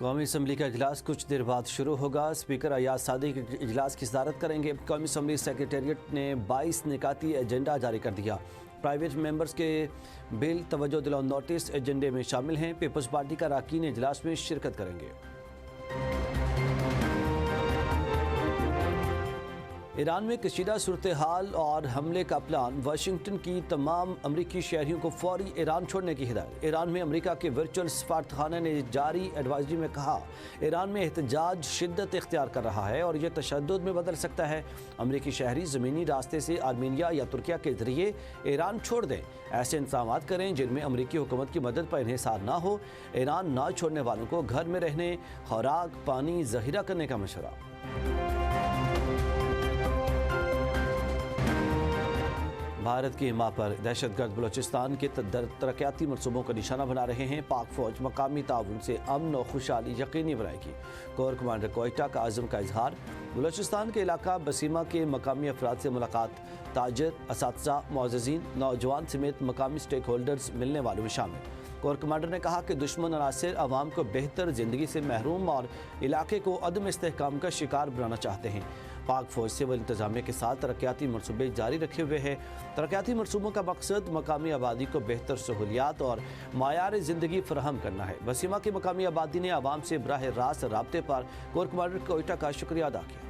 कौमी असम्बली का इजलास कुछ देर बाद शुरू होगा। स्पीकर अयाज सादिक इजलास की सदारत करेंगे। कौमी असम्बली सेक्रेटेरिएट ने 22 निकाती एजेंडा जारी कर दिया। प्राइवेट मेंबर्स के बिल तवज्जो दिलाओ नोटिस एजेंडे में शामिल हैं। पीपल्स पार्टी का अरकान इजलास में शिरकत करेंगे। ईरान में कशीदा सूरत हाल और हमले का प्लान। वाशिंगटन की तमाम अमरीकी शहरियों को फौरी ईरान छोड़ने की हिदायत। ईरान में अमरीका के वर्चुअल सफारतखाना ने जारी एडवाइजरी में कहा, ईरान में एहतजाज शिद्दत इख्तियार कर रहा है और यह तशद्दुद में बदल सकता है। अमरीकी शहरी ज़मीनी रास्ते से आर्मीनिया या तुर्किया के जरिए ईरान छोड़ दें। ऐसे इंतजाम करें जिनमें अमरीकी हुकूमत की मदद पर इन्हिसार ना हो। ईरान ना छोड़ने वालों को घर में रहने, खुराक पानी ज़हीरा करने का मशवरा। भारत की हिमा पर दहशतगर्द बलोचिस्तान के तरक्याती मनसूबों का निशाना बना रहे हैं। पाक फौज मकामी ताउन से अमन और खुशहाली यकीनी बनाएगी। कोर कमांडर कोयटा का आज़म का इजहार। बलोचिस्तान के इलाका बसीमा के मकामी अफराद से मुलाकात। ताजर, असातिज़ा, मुअज़्ज़िज़ीन, नौजवान समेत मकामी स्टेक होल्डर्स मिलने वालों में शामिल। कोर कमांडर ने कहा कि दुश्मन अनासर आवाम को बेहतर ज़िंदगी से महरूम और इलाके को अदम इस्तेहकाम का शिकार बनाना चाहते हैं। पाक फौज सिविल इंतजामिया के साथ तरक्याती मनसूबे जारी रखे हुए हैं। तरक्याती मनसूबों का मकसद मकामी आबादी को बेहतर सहूलियात और मायार ज़िंदगी फराहम करना है। बसीमा की मकामी आबादी ने आवाम से बराह रास्त राब्ते पर कोर कमांडर कोयटा का शुक्रिया अदा किया।